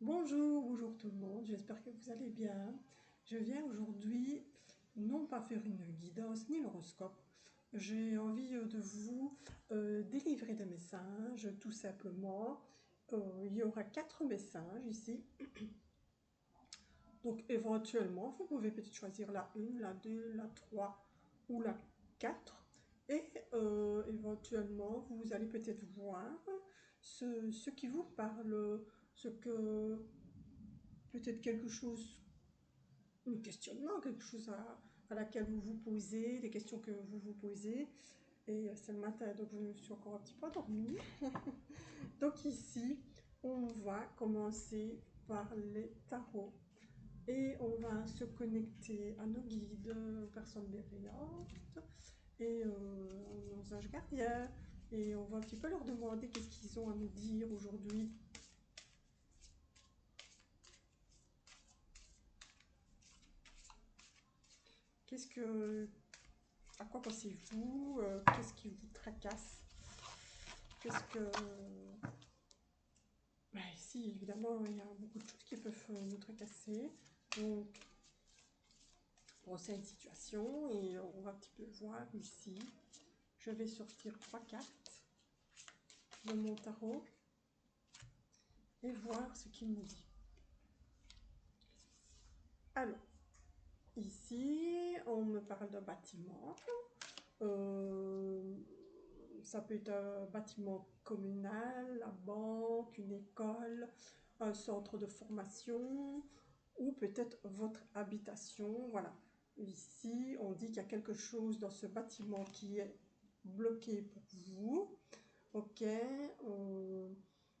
Bonjour, bonjour tout le monde, j'espère que vous allez bien. Je viens aujourd'hui non pas faire une guidance ni l'horoscope, j'ai envie de vous délivrer des messages tout simplement. Il y aura 4 messages ici, donc éventuellement vous pouvez peut-être choisir la 1, la 2, la 3 ou la 4 et éventuellement vous allez peut-être voir ce qui vous parle, ce que peut-être quelque chose, un questionnement, quelque chose à laquelle vous vous posez, des questions que vous vous posez. Et c'est le matin, donc je me suis encore un petit peu endormie. Donc ici, on va commencer par les tarots. Et on va se connecter à nos guides, aux personnes bienveillantes et nos anges gardiens. Et on va un petit peu leur demander qu'est-ce qu'ils ont à nous dire aujourd'hui. Qu'est-ce que À quoi pensez-vous? Qu'est-ce qui vous tracasse? Qu'est-ce que... Bah, ici, évidemment, il y a beaucoup de choses qui peuvent nous tracasser. Donc, bon, c'est une situation et on va un petit peu voir ici. Je vais sortir 3 cartes de mon tarot et voir ce qu'il me dit. Alors, ici, on me parle d'un bâtiment. Euh, Ça peut être un bâtiment communal, la banque, une école, un centre de formation ou peut-être votre habitation. Voilà. Ici, on dit qu'il y a quelque chose dans ce bâtiment qui est bloqué pour vous. Ok,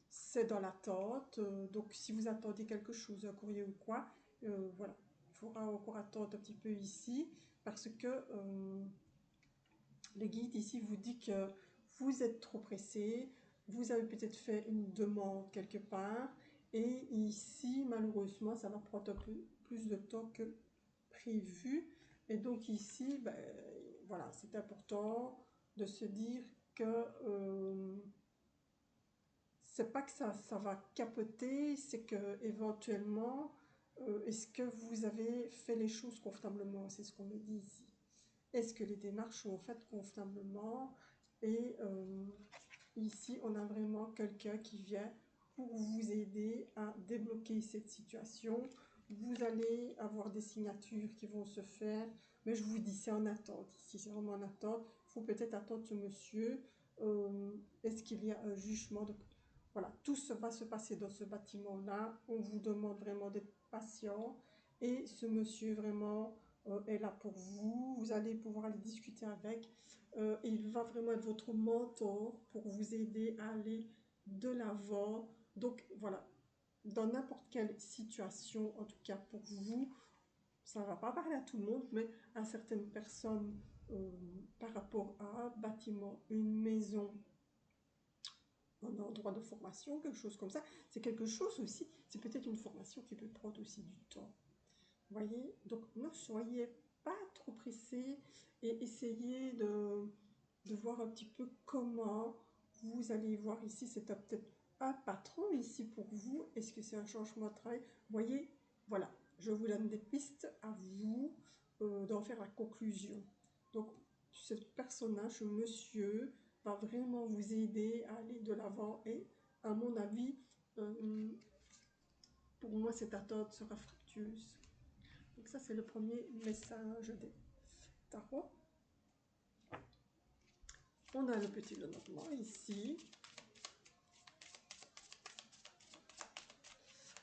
c'est dans l'attente. Donc, si vous attendez quelque chose, un courrier ou quoi, voilà, il faudra encore attendre un petit peu ici parce que le guide ici vous dit que vous êtes trop pressé, vous avez peut-être fait une demande quelque part, et ici, malheureusement, ça va prendre un peu plus de temps que prévu. Et donc ici, ben, voilà, c'est important de se dire que c'est pas que ça va capoter, c'est que éventuellement, est-ce que vous avez fait les choses convenablement? C'est ce qu'on me dit ici. Est-ce que les démarches sont faites convenablement? Et ici, on a vraiment quelqu'un qui vient pour vous aider à débloquer cette situation. Vous allez avoir des signatures qui vont se faire, mais je vous dis, c'est en attente. Ici, c'est vraiment en attente. Il faut peut-être attendre ce monsieur. Est-ce qu'il y a un jugement de... Voilà, tout ça va se passer dans ce bâtiment-là. On vous demande vraiment d'être patient. Et ce monsieur, vraiment, est là pour vous. Vous allez pouvoir aller discuter avec. Il va vraiment être votre mentor pour vous aider à aller de l'avant. Donc voilà, dans n'importe quelle situation, en tout cas pour vous, ça ne va pas parler à tout le monde, mais à certaines personnes par rapport à un bâtiment, une maison, un endroit de formation, quelque chose comme ça. C'est quelque chose aussi, c'est peut-être une formation qui peut prendre aussi du temps. Vous voyez, donc ne soyez pas trop pressés et essayez de voir un petit peu comment vous allez voir ici. C'est peut-être un patron ici pour vous. Est-ce que c'est un changement de travail? Vous voyez, voilà, je vous donne des pistes à vous d'en faire la conclusion. Donc, ce personnage, ce monsieur, va vraiment vous aider à aller de l'avant et, à mon avis, pour moi, cette attente sera fructueuse. Donc ça, c'est le premier message des tarots. On a le petit Lenormand ici.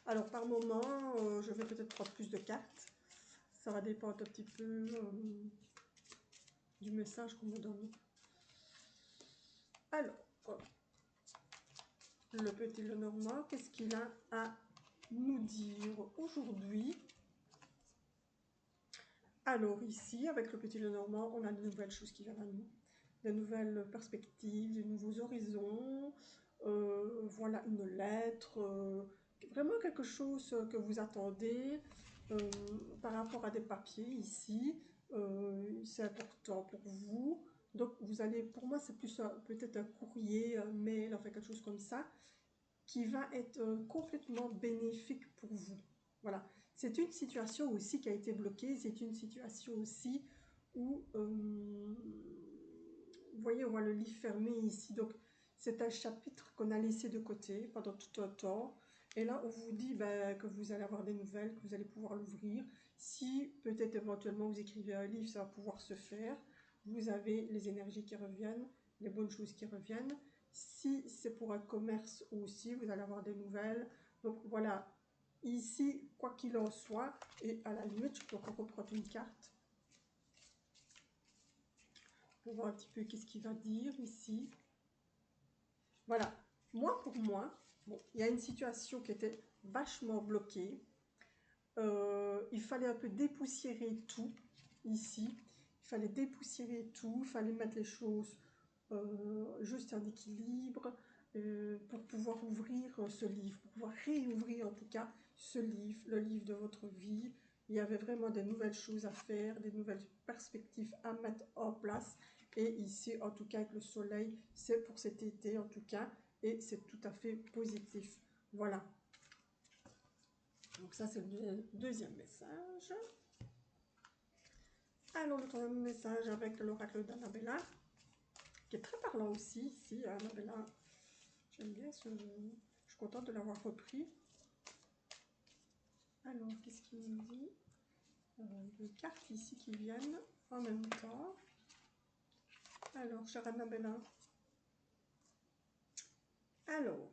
Alors, par moment, je vais peut-être prendre plus de cartes. Ça va dépendre un petit peu du message qu'on me donne. Alors, le petit Lenormand, qu'est-ce qu'il a à nous dire aujourd'hui? Alors ici, avec le petit Lenormand, on a de nouvelles choses qui viennent à nous. De nouvelles perspectives, de nouveaux horizons. Voilà une lettre, vraiment quelque chose que vous attendez par rapport à des papiers ici. C'est important pour vous. Donc vous allez, pour moi c'est plus peut-être un courrier, un mail, enfin quelque chose comme ça. qui va être complètement bénéfique pour vous. Voilà. C'est une situation aussi qui a été bloquée, c'est une situation aussi où, vous voyez, on voit le livre fermé ici, donc c'est un chapitre qu'on a laissé de côté pendant tout un temps, et là on vous dit ben, que vous allez avoir des nouvelles, que vous allez pouvoir l'ouvrir. Si peut-être éventuellement vous écrivez un livre, ça va pouvoir se faire. Vous avez les énergies qui reviennent, les bonnes choses qui reviennent. Si c'est pour un commerce aussi, vous allez avoir des nouvelles. Donc voilà, ici, quoi qu'il en soit, et à la limite, je peux encore reprendre une carte pour voir un petit peu qu'est-ce qu'il va dire ici. Voilà, moi pour moi, bon, il y a une situation qui était vachement bloquée. Il fallait un peu dépoussiérer tout ici. Il fallait dépoussiérer tout, il fallait mettre les choses juste en équilibre pour pouvoir ouvrir ce livre, pour pouvoir réouvrir en tout cas ce livre, le livre de votre vie. Il y avait vraiment des nouvelles choses à faire, des nouvelles perspectives à mettre en place. Et ici, en tout cas avec le soleil, c'est pour cet été en tout cas, et c'est tout à fait positif. Voilà. Donc ça, c'est le deuxième message. Alors, le troisième message avec l'oracle d'Annabella, qui est très parlant aussi, ici, Annabella. J'aime bien ce... Je suis contente de l'avoir repris. Alors, qu'est-ce qu'il nous dit? Deux cartes ici qui viennent en même temps. Alors, chère Annabella. Alors,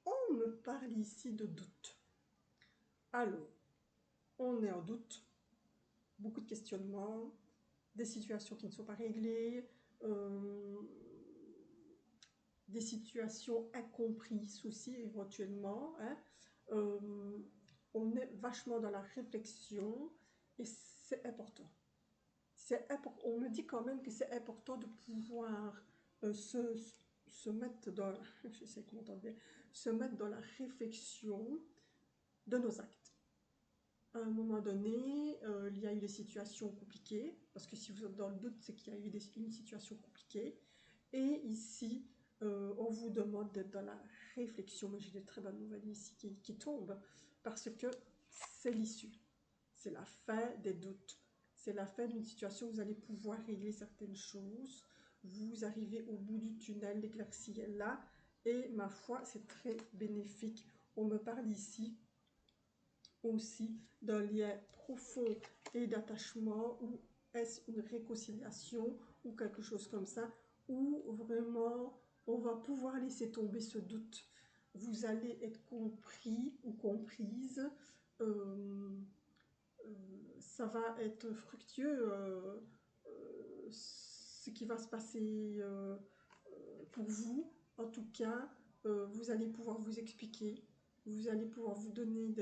on me parle ici de doute. Alors, on est en doute. Beaucoup de questionnements, des situations qui ne sont pas réglées, des situations incomprises aussi éventuellement. Hein. On est vachement dans la réflexion et c'est important. On me dit quand même que c'est important de pouvoir se mettre dans, j'essaie de m'entendre bien, se mettre dans la réflexion de nos actes. À un moment donné, il y a eu des situations compliquées, parce que si vous êtes dans le doute, c'est qu'il y a eu une situation compliquée. Et ici, on vous demande d'être dans la réflexion. Mais j'ai des très bonnes nouvelles ici qui tombent, parce que c'est l'issue. C'est la fin des doutes. C'est la fin d'une situation où vous allez pouvoir régler certaines choses. Vous arrivez au bout du tunnel, l'éclaircie est là. Et ma foi, c'est très bénéfique. On me parle ici aussi d'un lien profond et d'attachement, ou est-ce une réconciliation ou quelque chose comme ça, où vraiment on va pouvoir laisser tomber ce doute. Vous allez être compris ou comprise. Ça va être fructueux, ce qui va se passer pour vous. En tout cas, vous allez pouvoir vous expliquer, vous allez pouvoir vous donner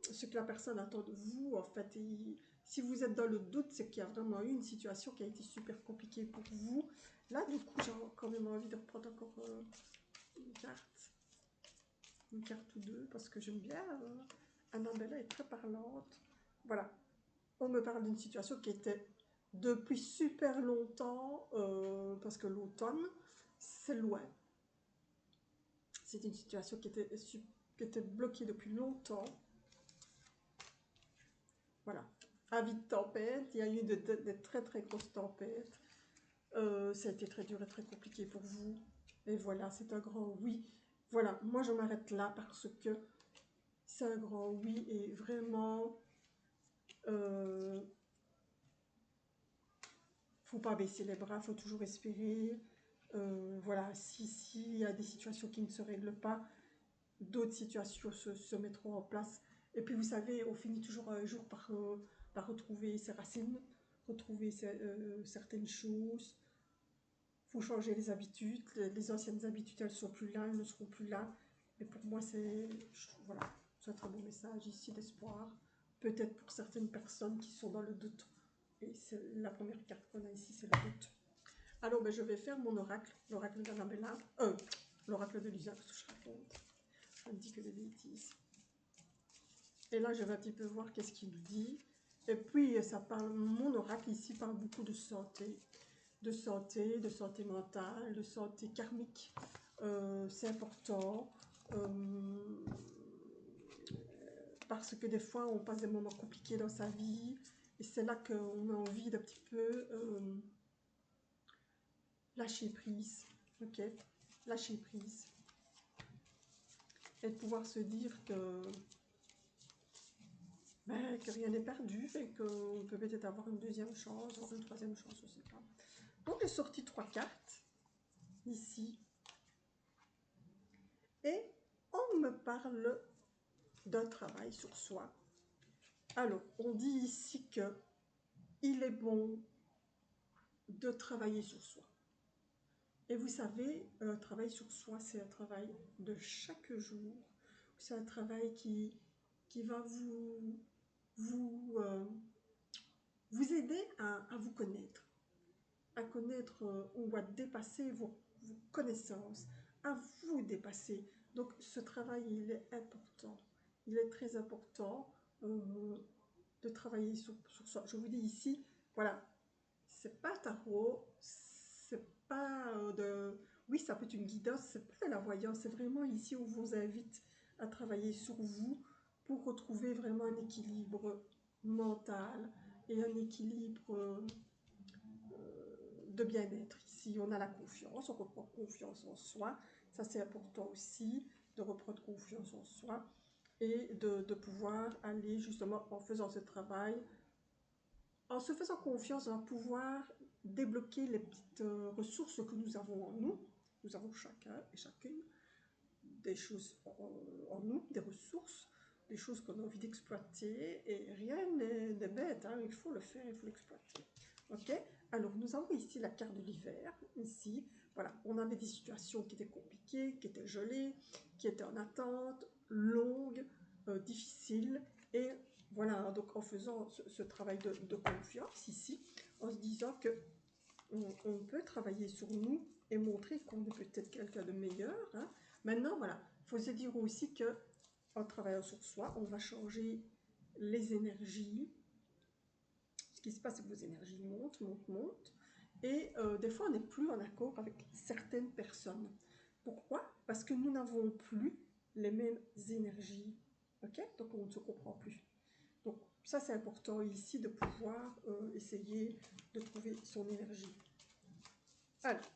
ce que la personne attend de vous, en fait. Et si vous êtes dans le doute, c'est qu'il y a vraiment eu une situation qui a été super compliquée pour vous. Là, du coup, j'ai quand même envie de reprendre encore une carte ou deux, parce que j'aime bien. Annabella est très parlante. Voilà. On me parle d'une situation qui était depuis super longtemps, parce que l'automne, c'est loin. C'est une situation qui était bloquée depuis longtemps. Voilà. Avis de tempête, il y a eu de très très grosses tempêtes. Ça a été très dur et très compliqué pour vous. Et voilà, c'est un grand oui. Voilà, moi je m'arrête là parce que c'est un grand oui et vraiment, faut pas baisser les bras, faut toujours espérer. Voilà, s'il y a des situations qui ne se règlent pas, d'autres situations se mettront en place. Et puis vous savez, on finit toujours un jour par retrouver ses racines, retrouver certaines choses. Il faut changer les habitudes. Les anciennes habitudes, elles ne sont plus là, elles ne seront plus là. Et pour moi, voilà, c'est un très beau message ici d'espoir. Peut-être pour certaines personnes qui sont dans le doute. Et c'est la première carte qu'on a ici, c'est le doute. Alors, ben, je vais faire mon oracle, l'oracle d'Annabella. L'oracle de Lisa, parce que je raconte. Je ne dis que des bêtises. Et là, je vais un petit peu voir qu'est-ce qu'il dit. Et puis, ça parle, mon oracle ici parle beaucoup de santé. De santé mentale, de santé karmique. c'est important. Parce que des fois, on passe des moments compliqués dans sa vie. Et c'est là qu'on a envie d'un petit peu lâcher prise. Ok, lâcher prise. Et de pouvoir se dire que rien n'est perdu et qu'on peut peut-être avoir une deuxième chance, voire une troisième chance, je ne sais pas. Donc j'ai sorti 3 cartes ici et on me parle d'un travail sur soi. Alors, on dit ici que il est bon de travailler sur soi. Et vous savez, un travail sur soi, c'est un travail de chaque jour. C'est un travail qui va vous aider à vous connaître. À connaître ou à dépasser vos connaissances, à vous dépasser. Donc ce travail, il est important. Il est très important de travailler sur soi. Je vous dis ici, voilà, c'est pas tarot, c'est pas de... Oui, ça peut être une guidance, c'est pas de la voyance, c'est vraiment ici où on vous invite à travailler sur vous pour retrouver vraiment un équilibre mental et un équilibre de bien-être. Ici, on a la confiance, on reprend confiance en soi. Ça, c'est important aussi, de reprendre confiance en soi et de pouvoir aller justement en faisant ce travail. En se faisant confiance, on va pouvoir débloquer les petites ressources que nous avons en nous. Nous avons chacun et chacune des choses en nous, des ressources, des choses qu'on a envie d'exploiter. Et rien n'est bête, hein, il faut le faire, il faut l'exploiter. Ok, alors nous avons ici la carte de l'hiver. Ici, voilà, on avait des situations qui étaient compliquées, qui étaient gelées, qui étaient en attente, longues, difficiles. Et voilà, donc en faisant ce travail de confiance ici, en se disant que on peut travailler sur nous et montrer qu'on est peut-être quelqu'un de meilleur. Hein. Maintenant, voilà, il faut se dire aussi que en travaillant sur soi, on va changer les énergies. Ce qui se passe, c'est que vos énergies montent, montent, montent. Et des fois, on n'est plus en accord avec certaines personnes. Pourquoi? Parce que nous n'avons plus les mêmes énergies. Ok? Donc, on ne se comprend plus. Donc, ça, c'est important ici de pouvoir essayer de trouver son énergie. Alors,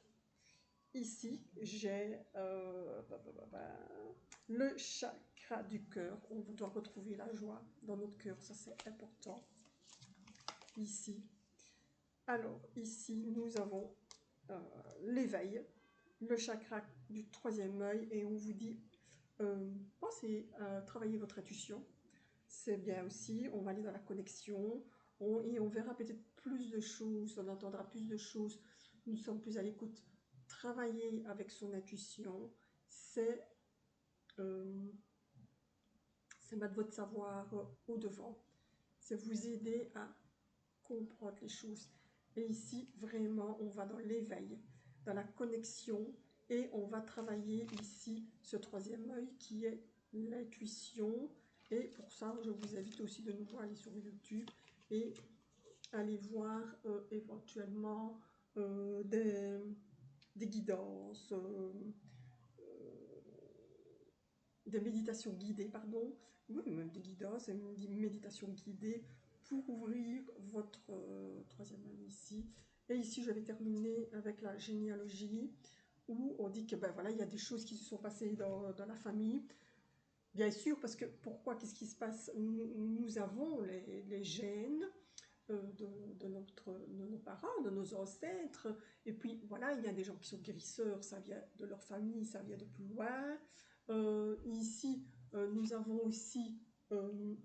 ici, j'ai le chakra du cœur. On doit retrouver la joie dans notre cœur. Ça, c'est important. Ici. Alors, ici, nous avons l'éveil, le chakra du troisième œil, et on vous dit, pensez à travailler votre intuition. C'est bien aussi, on va aller dans la connexion, et on verra peut-être plus de choses, on entendra plus de choses, nous sommes plus à l'écoute. Travailler avec son intuition, c'est mettre votre savoir au devant, c'est vous aider à comprendre les choses. Et ici, vraiment, on va dans l'éveil, dans la connexion, et on va travailler ici ce troisième œil qui est l'intuition. Et pour ça, je vous invite aussi de nouveau à aller sur YouTube et aller voir éventuellement des guidances, des méditations guidées, pardon, oui, même des guidances, des méditations guidées pour ouvrir votre troisième œil ici. Et ici, je vais terminer avec la généalogie, où on dit que ben voilà, il y a des choses qui se sont passées dans la famille. Bien sûr, parce que pourquoi, qu'est-ce qui se passe? Nous avons les gènes de nos parents, de nos ancêtres. Et puis voilà, il y a des gens qui sont guérisseurs, ça vient de leur famille, ça vient de plus loin. Ici, nous avons aussi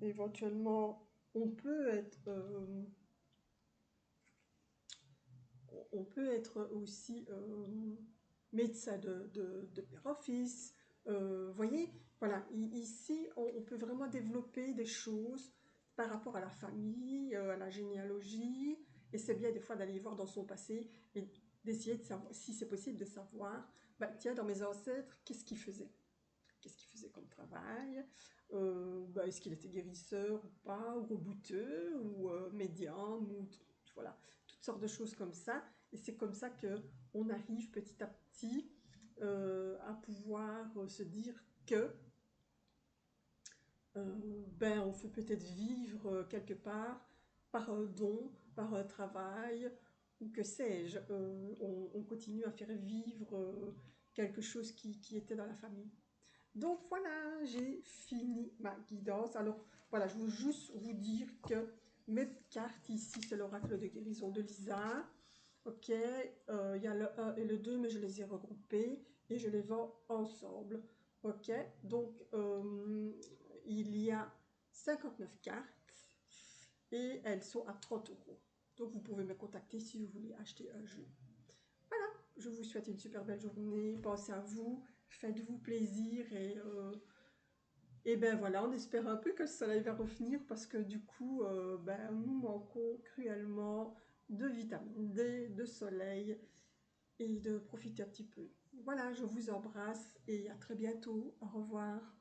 éventuellement, on peut être aussi médecin de père en fils. Voyez, voilà, ici, on peut vraiment développer des choses par rapport à la famille, à la généalogie, et c'est bien des fois d'aller voir dans son passé et d'essayer de savoir, si c'est possible, de savoir, bah, tiens, dans mes ancêtres, qu'est-ce qu'ils faisaient? Qu'est-ce qu'il faisait comme travail? Bah, est-ce qu'il était guérisseur ou pas, ou rebouteux, ou médium, ou voilà, toutes sortes de choses comme ça. Et c'est comme ça qu'on arrive petit à petit à pouvoir se dire que ben, on peut peut-être vivre quelque part par un don, par un travail, ou que sais-je. On continue à faire vivre quelque chose qui était dans la famille. Donc voilà, j'ai fini ma guidance. Alors voilà, je veux juste vous dire que mes cartes ici, c'est l'oracle de guérison de Lisa. Ok, il y a le 1 et le 2, mais je les ai regroupés et je les vends ensemble. Ok, donc il y a 59 cartes et elles sont à 30 euros. Donc vous pouvez me contacter si vous voulez acheter un jeu. Voilà, je vous souhaite une super belle journée. Pensez à vous, faites-vous plaisir et ben voilà, on espère un peu que le soleil va revenir parce que du coup, ben, nous manquons cruellement de vitamine D, de soleil et de profiter un petit peu. Voilà, je vous embrasse et à très bientôt. Au revoir.